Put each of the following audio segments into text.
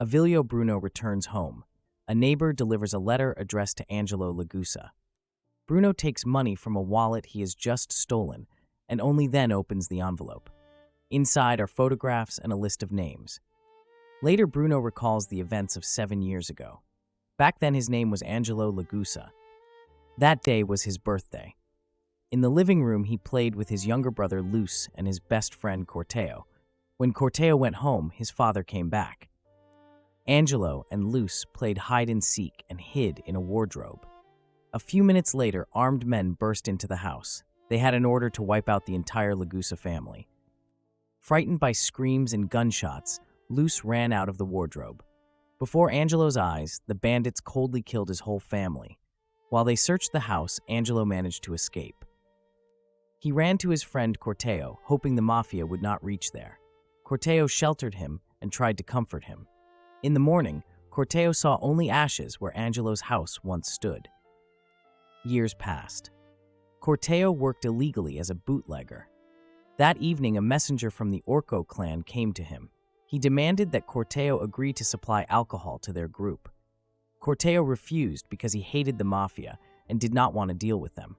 Avilio Bruno returns home. A neighbor delivers a letter addressed to Angelo Lagusa. Bruno takes money from a wallet he has just stolen and only then opens the envelope. Inside are photographs and a list of names. Later, Bruno recalls the events of 7 years ago. Back then, his name was Angelo Lagusa. That day was his birthday. In the living room, he played with his younger brother Luce and his best friend Corteo. When Corteo went home, his father came back. Angelo and Luce played hide-and-seek and hid in a wardrobe. A few minutes later, armed men burst into the house. They had an order to wipe out the entire Lagusa family. Frightened by screams and gunshots, Luce ran out of the wardrobe. Before Angelo's eyes, the bandits coldly killed his whole family. While they searched the house, Angelo managed to escape. He ran to his friend Corteo, hoping the mafia would not reach there. Corteo sheltered him and tried to comfort him. In the morning, Corteo saw only ashes where Angelo's house once stood. Years passed. Corteo worked illegally as a bootlegger. That evening, a messenger from the Orcco clan came to him. He demanded that Corteo agree to supply alcohol to their group. Corteo refused because he hated the mafia and did not want to deal with them.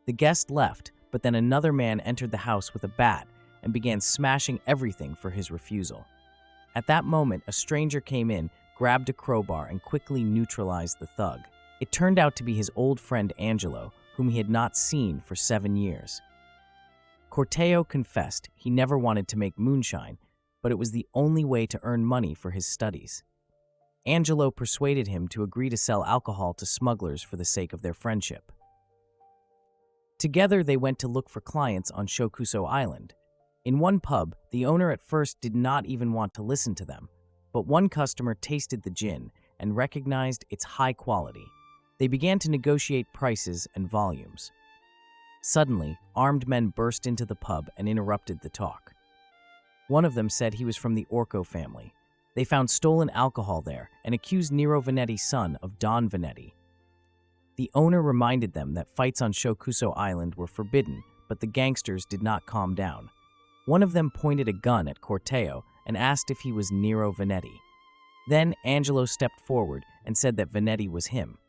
The guest left, but then another man entered the house with a bat and began smashing everything for his refusal. At that moment, a stranger came in, grabbed a crowbar, and quickly neutralized the thug. It turned out to be his old friend Angelo, whom he had not seen for 7 years. Corteo confessed he never wanted to make moonshine, but it was the only way to earn money for his studies. Angelo persuaded him to agree to sell alcohol to smugglers for the sake of their friendship. Together, they went to look for clients on Shokuso Island. In one pub, the owner at first did not even want to listen to them, but one customer tasted the gin and recognized its high quality. They began to negotiate prices and volumes. Suddenly, armed men burst into the pub and interrupted the talk. One of them said he was from the Orcco family. They found stolen alcohol there and accused Nero Venetti's son of Don Venetti. The owner reminded them that fights on Shokuso Island were forbidden, but the gangsters did not calm down. One of them pointed a gun at Corteo and asked if he was Nero Venetti. Then Angelo stepped forward and said that Venetti was him.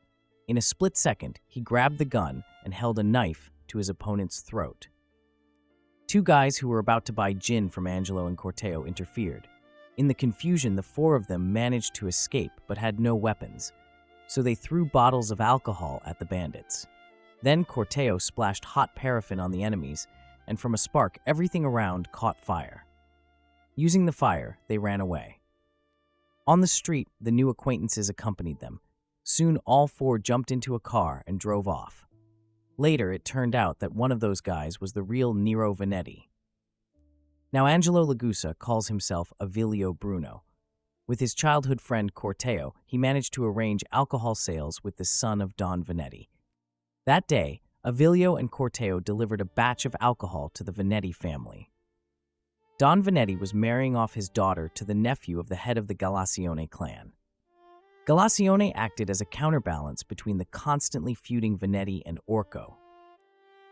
In a split second, he grabbed the gun and held a knife to his opponent's throat. Two guys who were about to buy gin from Angelo and Corteo interfered. In the confusion, the four of them managed to escape but had no weapons, so they threw bottles of alcohol at the bandits. Then Corteo splashed hot paraffin on the enemies, and from a spark, everything around caught fire. Using the fire, they ran away. On the street, the new acquaintances accompanied them. Soon, all four jumped into a car and drove off. Later, it turned out that one of those guys was the real Nero Venetti. Now, Angelo Lagusa calls himself Avilio Bruno. With his childhood friend Corteo, he managed to arrange alcohol sales with the son of Don Venetti. That day, Avilio and Corteo delivered a batch of alcohol to the Venetti family. Don Venetti was marrying off his daughter to the nephew of the head of the Galacione clan. Galacione acted as a counterbalance between the constantly feuding Venetti and Orcco.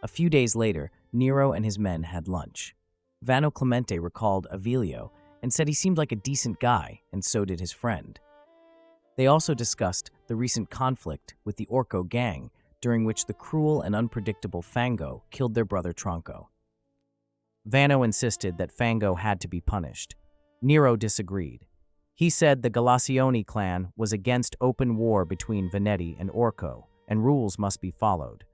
A few days later, Nero and his men had lunch. Vano Clemente recalled Avilio and said he seemed like a decent guy, and so did his friend. They also discussed the recent conflict with the Orcco gang, during which the cruel and unpredictable Fango killed their brother Tronco. Vano insisted that Fango had to be punished. Nero disagreed. He said the Galacione clan was against open war between Venetti and Orcco, and rules must be followed.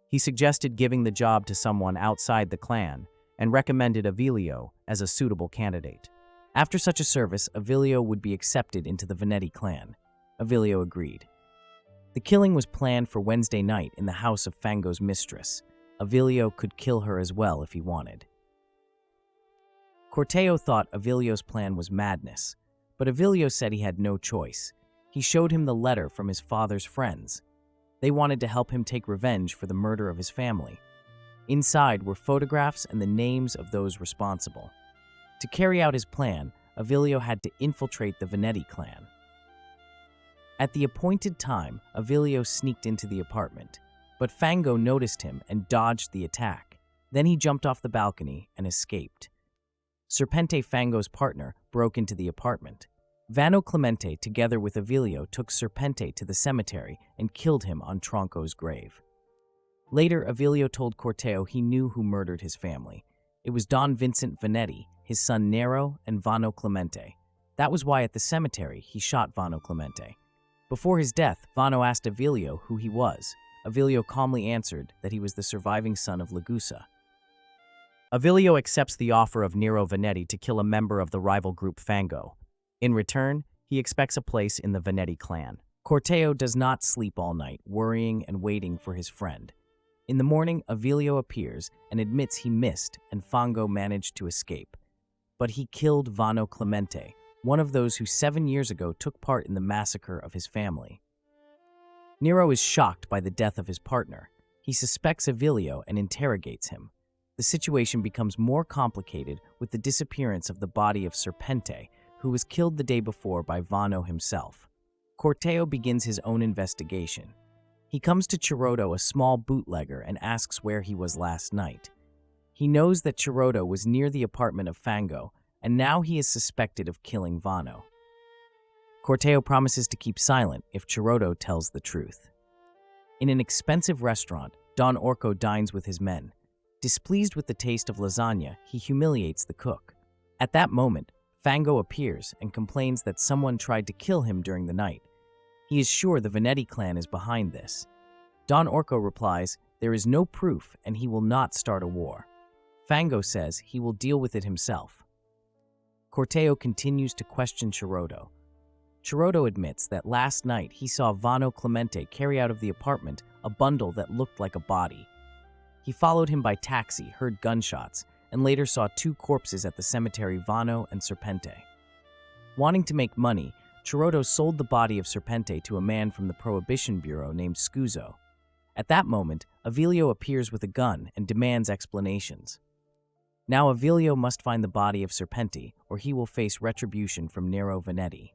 He suggested giving the job to someone outside the clan, and recommended Avilio as a suitable candidate. After such a service, Avilio would be accepted into the Venetti clan. Avilio agreed. The killing was planned for Wednesday night in the house of Fango's mistress. Avilio could kill her as well if he wanted. Corteo thought Avilio's plan was madness, but Avilio said he had no choice. He showed him the letter from his father's friends. They wanted to help him take revenge for the murder of his family. Inside were photographs and the names of those responsible. To carry out his plan, Avilio had to infiltrate the Venetti clan. At the appointed time, Avilio sneaked into the apartment, but Fango noticed him and dodged the attack. Then he jumped off the balcony and escaped. Serpente, Fango's partner, broke into the apartment. Vano Clemente, together with Avilio, took Serpente to the cemetery and killed him on Tronco's grave. Later, Avilio told Corteo he knew who murdered his family. It was Don Vincent Vanetti, his son Nero, and Vano Clemente. That was why at the cemetery he shot Vano Clemente. Before his death, Vano asked Avilio who he was. Avilio calmly answered that he was the surviving son of Lagusa. Avilio accepts the offer of Nero Vanetti to kill a member of the rival group Fango. In return, he expects a place in the Vanetti clan. Corteo does not sleep all night, worrying and waiting for his friend. In the morning, Avilio appears and admits he missed and Fango managed to escape. But he killed Vano Clemente, one of those who 7 years ago took part in the massacre of his family. Nero is shocked by the death of his partner. He suspects Avilio and interrogates him. The situation becomes more complicated with the disappearance of the body of Serpente, who was killed the day before by Vano himself. Corteo begins his own investigation. He comes to Chiroto, a small bootlegger, and asks where he was last night. He knows that Chiroto was near the apartment of Fango, and now he is suspected of killing Vano. Corteo promises to keep silent if Chiroto tells the truth. In an expensive restaurant, Don Orcco dines with his men. Displeased with the taste of lasagna, he humiliates the cook. At that moment, Fango appears and complains that someone tried to kill him during the night. He is sure the Vanetti clan is behind this. Don Orcco replies, there is no proof and he will not start a war. Fango says he will deal with it himself. Corteo continues to question Chiroto. Chiroto admits that last night he saw Vano Clemente carry out of the apartment a bundle that looked like a body. He followed him by taxi, heard gunshots, and later saw 2 corpses at the cemetery, Vano and Serpente. Wanting to make money, Chiroto sold the body of Serpente to a man from the Prohibition Bureau named Scuso. At that moment, Avilio appears with a gun and demands explanations. Now Avilio must find the body of Serpente, or he will face retribution from Nero Vanetti.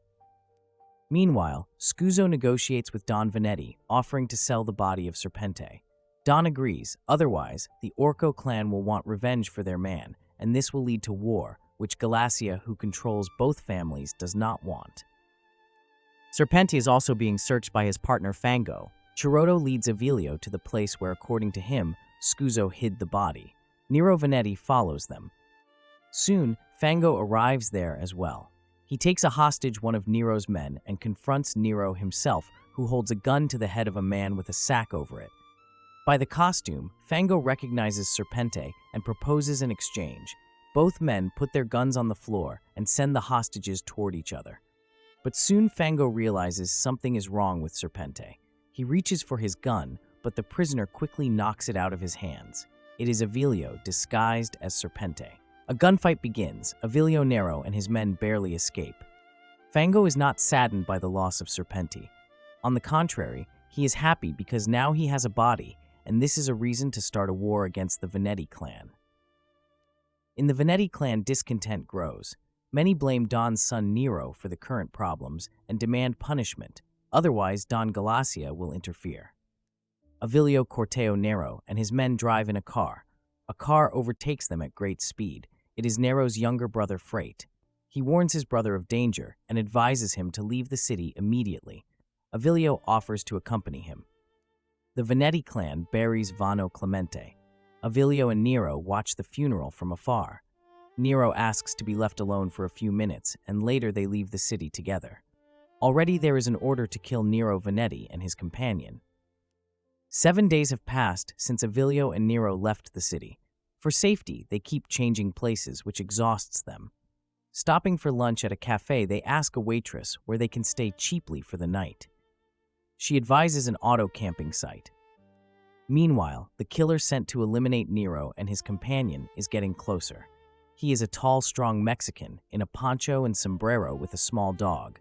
Meanwhile, Scuso negotiates with Don Vanetti, offering to sell the body of Serpente. Don agrees, otherwise, the Orcco clan will want revenge for their man, and this will lead to war, which Galassia, who controls both families, does not want. Serpente is also being searched by his partner Fango. Chiroto leads Avilio to the place where, according to him, Scuso hid the body. Nero Vanetti follows them. Soon, Fango arrives there as well. He takes a hostage one of Nero's men and confronts Nero himself, who holds a gun to the head of a man with a sack over it. By the costume, Fango recognizes Serpente and proposes an exchange. Both men put their guns on the floor and send the hostages toward each other. But soon Fango realizes something is wrong with Serpente. He reaches for his gun, but the prisoner quickly knocks it out of his hands. It is Avilio, disguised as Serpente. A gunfight begins. Avilio Nero and his men barely escape. Fango is not saddened by the loss of Serpente. On the contrary, he is happy because now he has a body, and this is a reason to start a war against the Vanetti clan. In the Vanetti clan, discontent grows. Many blame Don's son Nero for the current problems and demand punishment. Otherwise, Don Galassia will interfere. Avilio Corteo Nero and his men drive in a car. A car overtakes them at great speed. It is Nero's younger brother Frate. He warns his brother of danger and advises him to leave the city immediately. Avilio offers to accompany him. The Vanetti clan buries Vano Clemente. Avilio and Nero watch the funeral from afar. Nero asks to be left alone for a few minutes, and later they leave the city together. Already there is an order to kill Nero Vanetti and his companion. 7 days have passed since Avilio and Nero left the city. For safety, they keep changing places, which exhausts them. Stopping for lunch at a cafe, they ask a waitress where they can stay cheaply for the night. She advises an auto camping site. Meanwhile, the killer sent to eliminate Nero and his companion is getting closer. He is a tall, strong Mexican in a poncho and sombrero with a small dog.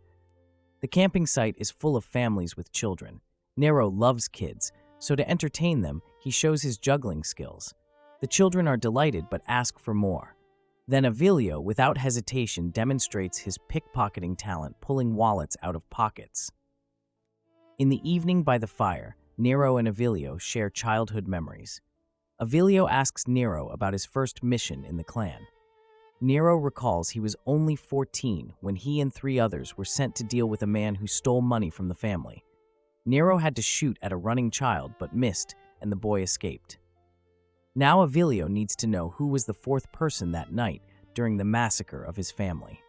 The camping site is full of families with children. Nero loves kids, so to entertain them, he shows his juggling skills. The children are delighted but ask for more. Then Avilio, without hesitation, demonstrates his pickpocketing talent, pulling wallets out of pockets. In the evening by the fire, Nero and Avilio share childhood memories. Avilio asks Nero about his first mission in the clan. Nero recalls he was only 14 when he and 3 others were sent to deal with a man who stole money from the family. Nero had to shoot at a running child but missed, and the boy escaped. Now Avilio needs to know who was the fourth person that night during the massacre of his family.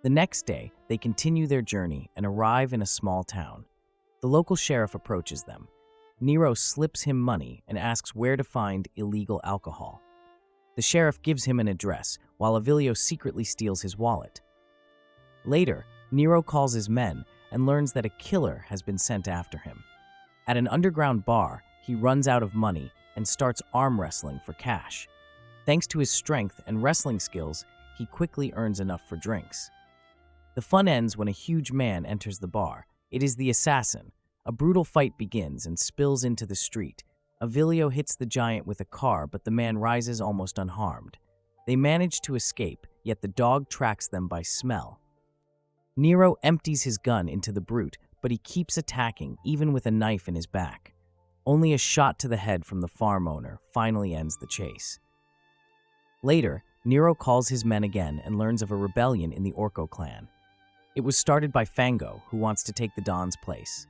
The next day, they continue their journey and arrive in a small town. The local sheriff approaches them. Nero slips him money and asks where to find illegal alcohol. The sheriff gives him an address, while Avilio secretly steals his wallet. Later, Nero calls his men and learns that a killer has been sent after him. At an underground bar, he runs out of money and starts arm wrestling for cash. Thanks to his strength and wrestling skills, he quickly earns enough for drinks. The fun ends when a huge man enters the bar. It is the assassin. A brutal fight begins and spills into the street. Avilio hits the giant with a car, but the man rises almost unharmed. They manage to escape, yet the dog tracks them by smell. Nero empties his gun into the brute, but he keeps attacking, even with a knife in his back. Only a shot to the head from the farm owner finally ends the chase. Later, Nero calls his men again and learns of a rebellion in the Orcco clan. It was started by Fango, who wants to take the Don's place.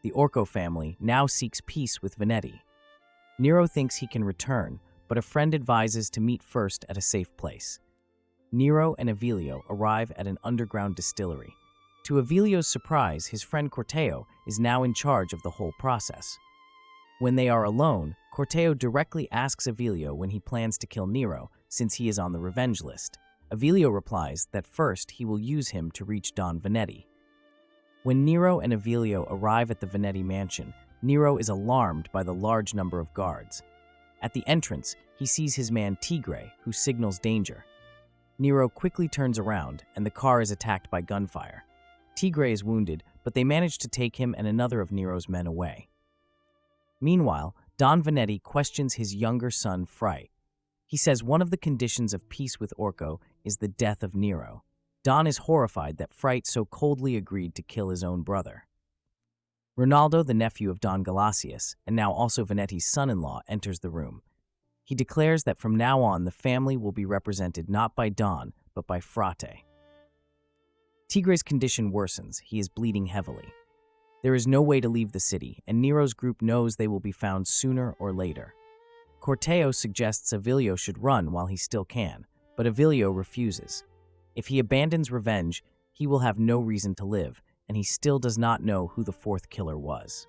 The Orcco family now seeks peace with Vendetti. Nero thinks he can return, but a friend advises to meet first at a safe place. Nero and Avilio arrive at an underground distillery. To Avilio's surprise, his friend Corteo is now in charge of the whole process. When they are alone, Corteo directly asks Avilio when he plans to kill Nero, since he is on the revenge list. Avilio replies that first he will use him to reach Don Vendetti. When Nero and Avilio arrive at the Vendetti mansion, Nero is alarmed by the large number of guards. At the entrance, he sees his man Tigre, who signals danger. Nero quickly turns around, and the car is attacked by gunfire. Tigre is wounded, but they manage to take him and another of Nero's men away. Meanwhile, Don Vendetti questions his younger son, Fright. He says one of the conditions of peace with Orcco is the death of Nero. Don is horrified that Fright so coldly agreed to kill his own brother. Ronaldo, the nephew of Don Galasius, and now also Vendetti's son-in-law, enters the room. He declares that from now on the family will be represented not by Don, but by Frate. Tigre's condition worsens. He is bleeding heavily. There is no way to leave the city, and Nero's group knows they will be found sooner or later. Corteo suggests Avilio should run while he still can, but Avilio refuses. If he abandons revenge, he will have no reason to live, and he still does not know who the fourth killer was.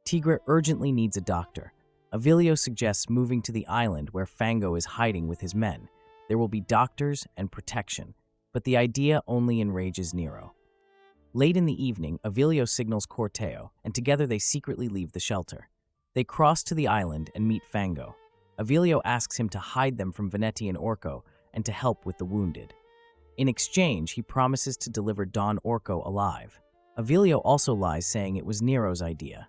Tigre urgently needs a doctor. Avilio suggests moving to the island where Fango is hiding with his men. There will be doctors and protection, but the idea only enrages Nero. Late in the evening, Avilio signals Corteo, and together they secretly leave the shelter. They cross to the island and meet Fango. Avilio asks him to hide them from Vendetti and Orcco and to help with the wounded. In exchange, he promises to deliver Don Orcco alive. Avilio also lies, saying it was Nero's idea.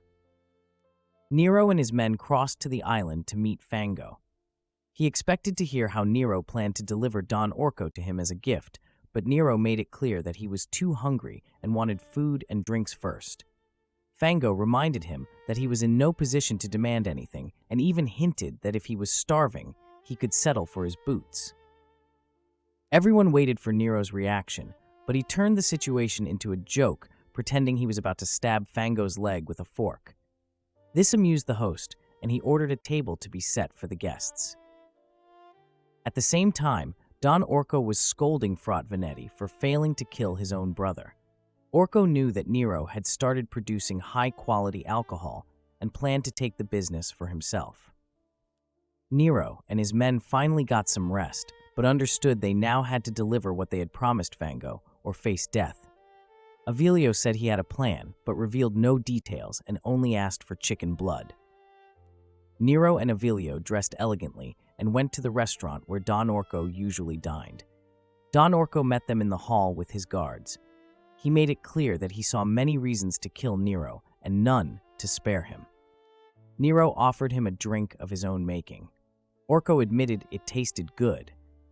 Nero and his men crossed to the island to meet Fango. He expected to hear how Nero planned to deliver Don Orcco to him as a gift, but Nero made it clear that he was too hungry and wanted food and drinks first. Fango reminded him that he was in no position to demand anything, and even hinted that if he was starving, he could settle for his boots. Everyone waited for Nero's reaction, but he turned the situation into a joke, pretending he was about to stab Fango's leg with a fork. This amused the host, and he ordered a table to be set for the guests. At the same time, Don Orcco was scolding Frate Vendetti for failing to kill his own brother. Orcco knew that Nero had started producing high-quality alcohol and planned to take the business for himself. Nero and his men finally got some rest, but understood they now had to deliver what they had promised Fango or face death. Avilio said he had a plan, but revealed no details and only asked for chicken blood. Nero and Avilio dressed elegantly and went to the restaurant where Don Orcco usually dined. Don Orcco met them in the hall with his guards. He made it clear that he saw many reasons to kill Nero and none to spare him. Nero offered him a drink of his own making. Orcco admitted it tasted good.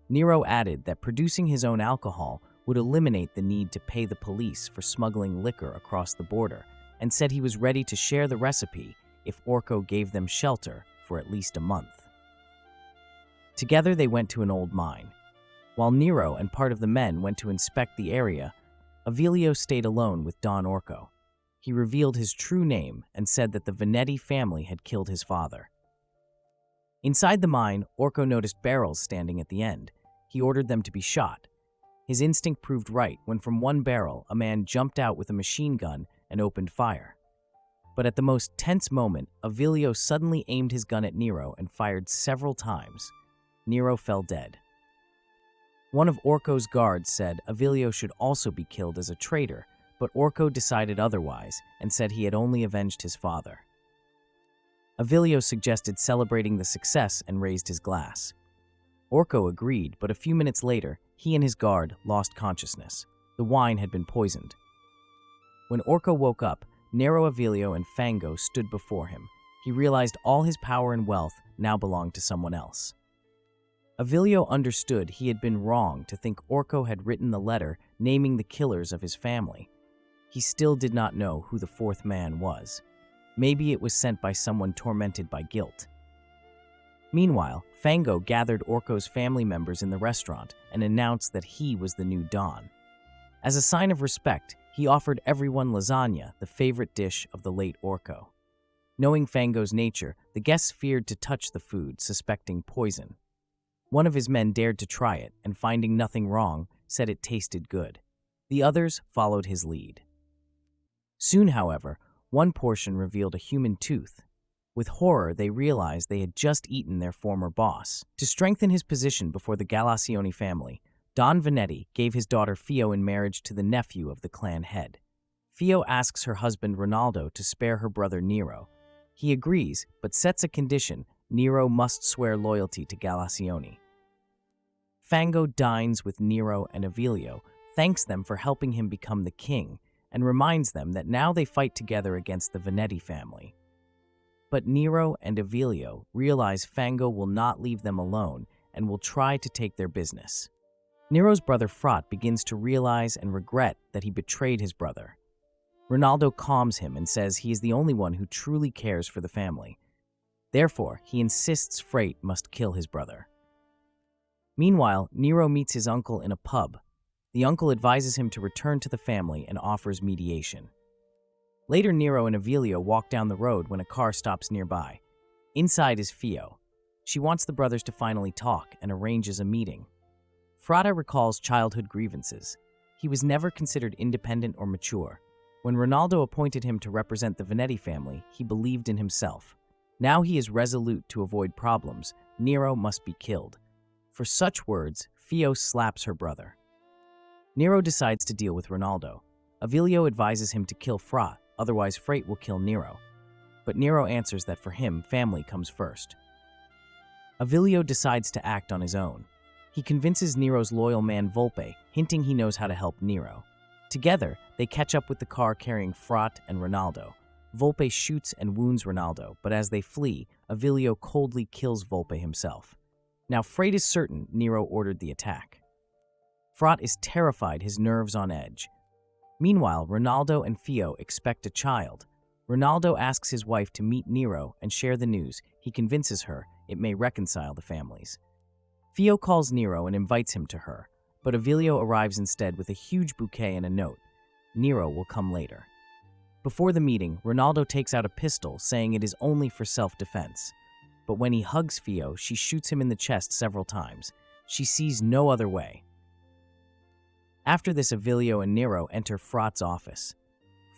Nero added that producing his own alcohol would eliminate the need to pay the police for smuggling liquor across the border, and said he was ready to share the recipe if Orcco gave them shelter for at least a month. Together they went to an old mine. While Nero and part of the men went to inspect the area, Avilio stayed alone with Don Orcco. He revealed his true name and said that the Vendetti family had killed his father. Inside the mine, Orcco noticed barrels standing at the end. He ordered them to be shot. His instinct proved right when from one barrel a man jumped out with a machine gun and opened fire. But at the most tense moment, Avilio suddenly aimed his gun at Nero and fired several times. Nero fell dead. One of Orcco's guards said Avilio should also be killed as a traitor, but Orcco decided otherwise and said he had only avenged his father. Avilio suggested celebrating the success and raised his glass. Orcco agreed, but a few minutes later, he and his guard lost consciousness. The wine had been poisoned. When Orcco woke up, Nero, Avilio, and Fango stood before him. He realized all his power and wealth now belonged to someone else. Avilio understood he had been wrong to think Orcco had written the letter naming the killers of his family. He still did not know who the fourth man was. Maybe it was sent by someone tormented by guilt. Meanwhile, Fango gathered Orcco's family members in the restaurant and announced that he was the new Don. As a sign of respect, he offered everyone lasagna, the favorite dish of the late Orcco. Knowing Fango's nature, the guests feared to touch the food, suspecting poison. One of his men dared to try it, and finding nothing wrong, said it tasted good. The others followed his lead. Soon, however, one portion revealed a human tooth. With horror, they realized they had just eaten their former boss. To strengthen his position before the Galacioni family, Don Vendetti gave his daughter Fio in marriage to the nephew of the clan head. Fio asks her husband Ronaldo to spare her brother Nero. He agrees, but sets a condition: Nero must swear loyalty to Galacioni. Fango dines with Nero and Avilio, thanks them for helping him become the king, and reminds them that now they fight together against the Vendetti family. But Nero and Avilio realize Fango will not leave them alone and will try to take their business. Nero's brother Frot begins to realize and regret that he betrayed his brother. Ronaldo calms him and says he is the only one who truly cares for the family. Therefore, he insists Frate must kill his brother. Meanwhile, Nero meets his uncle in a pub. The uncle advises him to return to the family and offers mediation. Later, Nero and Avilio walk down the road when a car stops nearby. Inside is Fio. She wants the brothers to finally talk and arranges a meeting. Frata recalls childhood grievances. He was never considered independent or mature. When Ronaldo appointed him to represent the Vendetti family, he believed in himself. Now he is resolute to avoid problems. Nero must be killed. For such words, Fio slaps her brother. Nero decides to deal with Ronaldo. Avilio advises him to kill Frot, otherwise Frate will kill Nero. But Nero answers that for him, family comes first. Avilio decides to act on his own. He convinces Nero's loyal man Volpe, hinting he knows how to help Nero. Together, they catch up with the car carrying Frot and Ronaldo. Volpe shoots and wounds Ronaldo, but as they flee, Avilio coldly kills Volpe himself. Now Frate is certain Nero ordered the attack. Frot is terrified, his nerves on edge. Meanwhile, Ronaldo and Fio expect a child. Ronaldo asks his wife to meet Nero and share the news. He convinces her it may reconcile the families. Fio calls Nero and invites him to her, but Avilio arrives instead with a huge bouquet and a note. Nero will come later. Before the meeting, Ronaldo takes out a pistol, saying it is only for self-defense. But when he hugs Fio, she shoots him in the chest several times. She sees no other way. After this, Avilio and Nero enter Frot's office.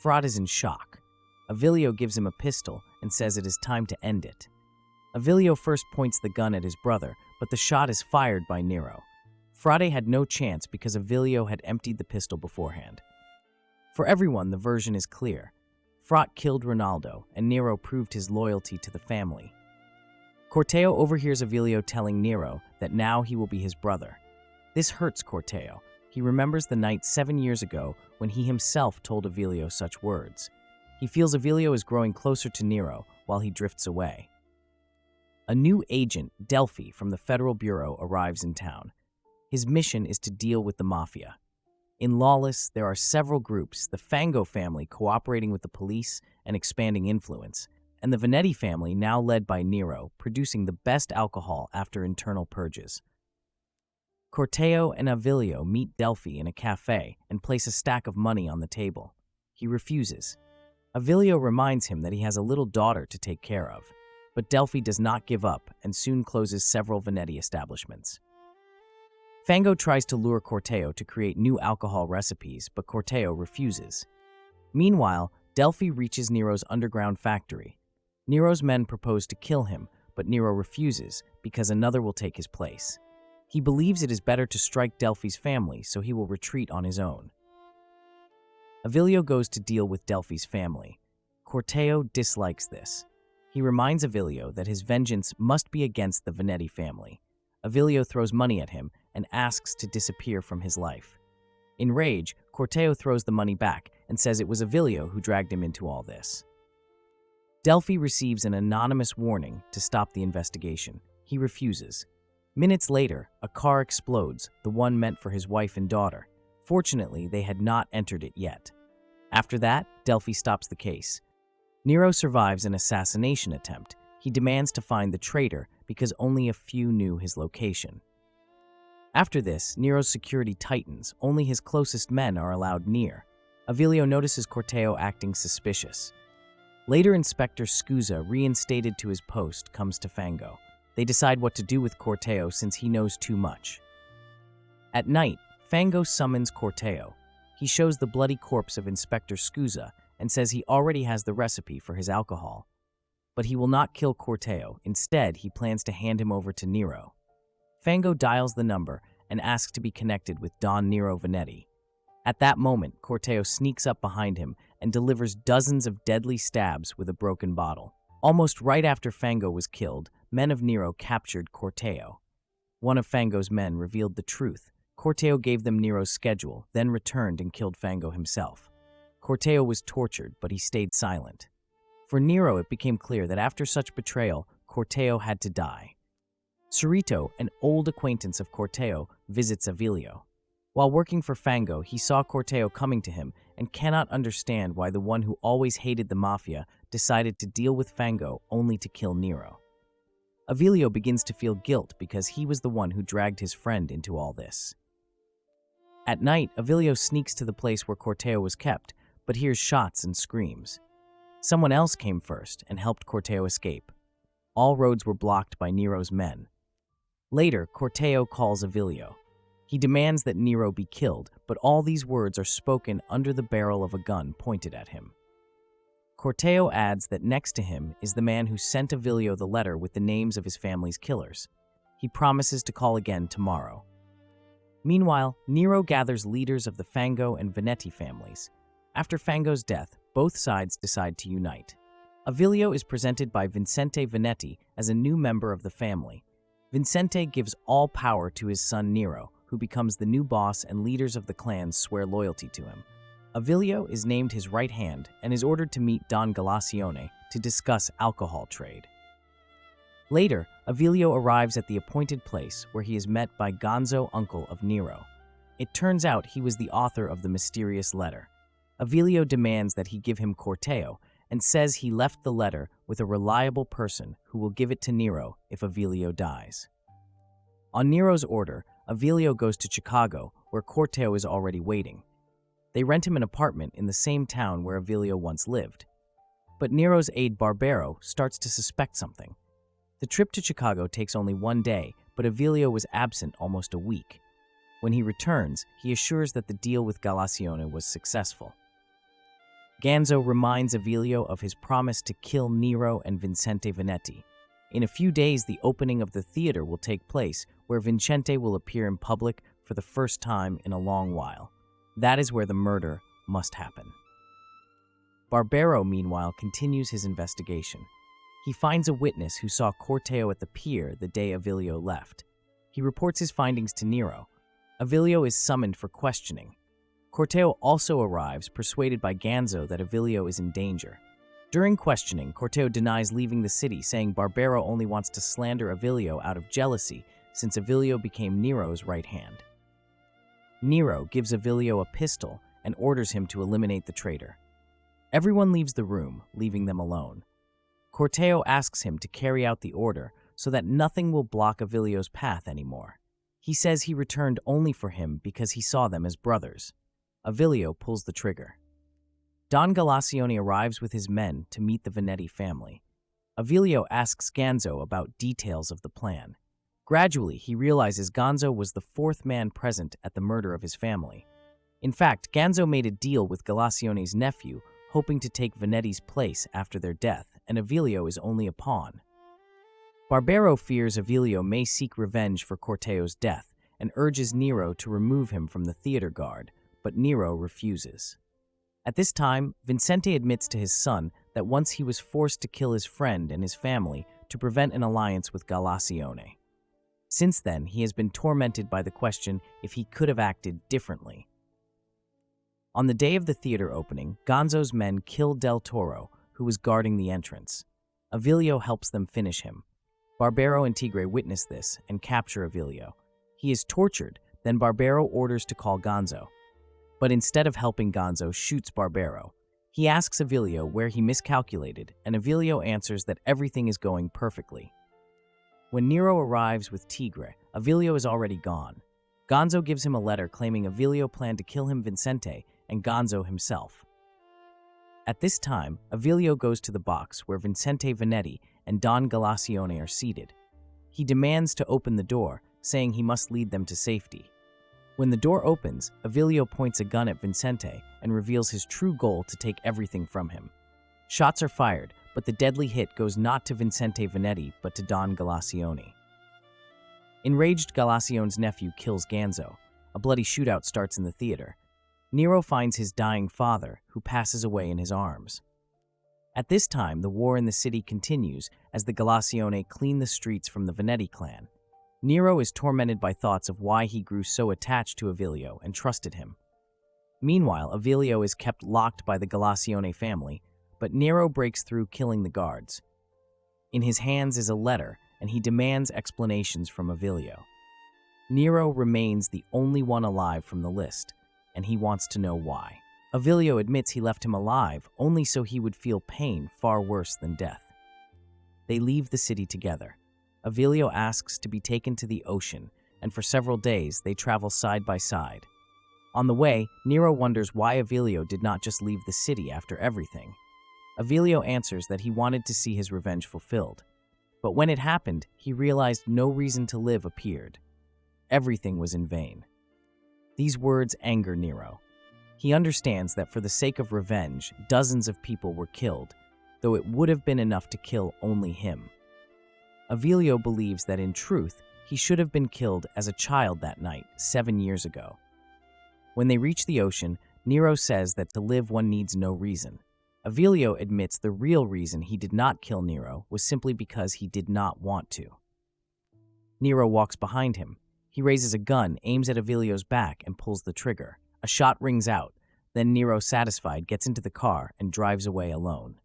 Frot is in shock. Avilio gives him a pistol and says it is time to end it. Avilio first points the gun at his brother, but the shot is fired by Nero. Frate had no chance because Avilio had emptied the pistol beforehand. For everyone, the version is clear. Frot killed Ronaldo, and Nero proved his loyalty to the family. Corteo overhears Avilio telling Nero that now he will be his brother. This hurts Corteo. He remembers the night 7 years ago when he himself told Avilio such words. He feels Avilio is growing closer to Nero while he drifts away. A new agent, Delphi, from the Federal Bureau arrives in town. His mission is to deal with the mafia. In Lawless, there are several groups, the Fango family cooperating with the police and expanding influence, and the Venetti family, now led by Nero, producing the best alcohol after internal purges. Corteo and Avilio meet Delphi in a cafe and place a stack of money on the table. He refuses. Avilio reminds him that he has a little daughter to take care of, but Delphi does not give up and soon closes several Venetti establishments. Fango tries to lure Corteo to create new alcohol recipes, but Corteo refuses. Meanwhile, Delphi reaches Nero's underground factory. Nero's men propose to kill him, but Nero refuses because another will take his place. He believes it is better to strike Delphi's family, so he will retreat on his own. Avilio goes to deal with Delphi's family. Corteo dislikes this. He reminds Avilio that his vengeance must be against the Venetti family. Avilio throws money at him and asks to disappear from his life. In rage, Corteo throws the money back and says it was Avilio who dragged him into all this. Delphi receives an anonymous warning to stop the investigation. He refuses. Minutes later, a car explodes, the one meant for his wife and daughter. Fortunately, they had not entered it yet. After that, Delphi stops the case. Nero survives an assassination attempt. He demands to find the traitor because only a few knew his location. After this, Nero's security tightens. Only his closest men are allowed near. Avilio notices Corteo acting suspicious. Later, Inspector Scusa, reinstated to his post, comes to Fango. They decide what to do with Corteo since he knows too much. At night, Fango summons Corteo. He shows the bloody corpse of Inspector Scusa and says he already has the recipe for his alcohol. But he will not kill Corteo. Instead, he plans to hand him over to Nero. Fango dials the number and asks to be connected with Don Nero Venetti. At that moment, Corteo sneaks up behind him and delivers dozens of deadly stabs with a broken bottle. Almost right after Fango was killed, men of Nero captured Corteo. One of Fango's men revealed the truth. Corteo gave them Nero's schedule, then returned and killed Fango himself. Corteo was tortured, but he stayed silent. For Nero, it became clear that after such betrayal, Corteo had to die. Cerrito, an old acquaintance of Corteo, visits Avilio. While working for Fango, he saw Corteo coming to him and cannot understand why the one who always hated the mafia decided to deal with Fango only to kill Nero. Avilio begins to feel guilt because he was the one who dragged his friend into all this. At night, Avilio sneaks to the place where Corteo was kept, but hears shots and screams. Someone else came first and helped Corteo escape. All roads were blocked by Nero's men. Later, Corteo calls Avilio. He demands that Nero be killed, but all these words are spoken under the barrel of a gun pointed at him. Corteo adds that next to him is the man who sent Avilio the letter with the names of his family's killers. He promises to call again tomorrow. Meanwhile, Nero gathers leaders of the Fango and Venetti families. After Fango's death, both sides decide to unite. Avilio is presented by Vincente Venetti as a new member of the family. Vincente gives all power to his son Nero, who becomes the new boss, and leaders of the clans swear loyalty to him. Avilio is named his right hand and is ordered to meet Don Galacione to discuss alcohol trade. Later, Avilio arrives at the appointed place where he is met by Gonzo, uncle of Nero. It turns out he was the author of the mysterious letter. Avilio demands that he give him Corteo and says he left the letter with a reliable person who will give it to Nero if Avilio dies. On Nero's order, Avilio goes to Chicago, where Corteo is already waiting. They rent him an apartment in the same town where Avilio once lived. But Nero's aide Barbero starts to suspect something. The trip to Chicago takes only one day, but Avilio was absent almost a week. When he returns, he assures that the deal with Galacione was successful. Gonzo reminds Avilio of his promise to kill Nero and Vincente Venetti. In a few days, the opening of the theater will take place, where Vincente will appear in public for the first time in a long while. That is where the murder must happen. Barbero, meanwhile, continues his investigation. He finds a witness who saw Corteo at the pier the day Avilio left. He reports his findings to Nero. Avilio is summoned for questioning. Corteo also arrives, persuaded by Gonzo that Avilio is in danger. During questioning, Corteo denies leaving the city, saying Barbero only wants to slander Avilio out of jealousy since Avilio became Nero's right hand. Nero gives Avilio a pistol and orders him to eliminate the traitor. Everyone leaves the room, leaving them alone. Corteo asks him to carry out the order so that nothing will block Avilio's path anymore. He says he returned only for him because he saw them as brothers. Avilio pulls the trigger. Don Galacione arrives with his men to meet the Vendetti family. Avilio asks Ganzo about details of the plan. Gradually, he realizes Ganzo was the fourth man present at the murder of his family. In fact, Ganzo made a deal with Galacione's nephew, hoping to take Vendetti's place after their death, and Avilio is only a pawn. Barbero fears Avilio may seek revenge for Corteo's death and urges Nero to remove him from the theater guard, but Nero refuses. At this time, Vincente admits to his son that once he was forced to kill his friend and his family to prevent an alliance with Galacione. Since then, he has been tormented by the question if he could have acted differently. On the day of the theater opening, Ganzo's men kill Del Toro, who was guarding the entrance. Avilio helps them finish him. Barbero and Tigre witness this and capture Avilio. He is tortured, then Barbero orders to call Ganzo. But instead of helping Ganzo, shoots Barbero. He asks Avilio where he miscalculated, and Avilio answers that everything is going perfectly. When Nero arrives with Tigre, Avilio is already gone. Ganzo gives him a letter claiming Avilio planned to kill him Vincente and Ganzo himself. At this time, Avilio goes to the box where Vincente Vendetti and Don Galacione are seated. He demands to open the door, saying he must lead them to safety. When the door opens, Avilio points a gun at Vincente and reveals his true goal to take everything from him. Shots are fired, but the deadly hit goes not to Vincente Vendetti, but to Don Galacione. Enraged, Galacione's nephew kills Ganzo. A bloody shootout starts in the theater. Nero finds his dying father, who passes away in his arms. At this time, the war in the city continues as the Galacione clean the streets from the Vendetti clan. Nero is tormented by thoughts of why he grew so attached to Avilio and trusted him. Meanwhile, Avilio is kept locked by the Galacione family, but Nero breaks through, killing the guards. In his hands is a letter, and he demands explanations from Avilio. Nero remains the only one alive from the list, and he wants to know why. Avilio admits he left him alive only so he would feel pain far worse than death. They leave the city together. Avilio asks to be taken to the ocean, and for several days they travel side by side. On the way, Nero wonders why Avilio did not just leave the city after everything. Avilio answers that he wanted to see his revenge fulfilled. But when it happened, he realized no reason to live appeared. Everything was in vain. These words anger Nero. He understands that for the sake of revenge, dozens of people were killed, though it would have been enough to kill only him. Avilio believes that in truth, he should have been killed as a child that night, 7 years ago. When they reach the ocean, Nero says that to live one needs no reason. Avilio admits the real reason he did not kill Nero was simply because he did not want to. Nero walks behind him. He raises a gun, aims at Avilio's back, and pulls the trigger. A shot rings out. Then Nero, satisfied, gets into the car and drives away alone.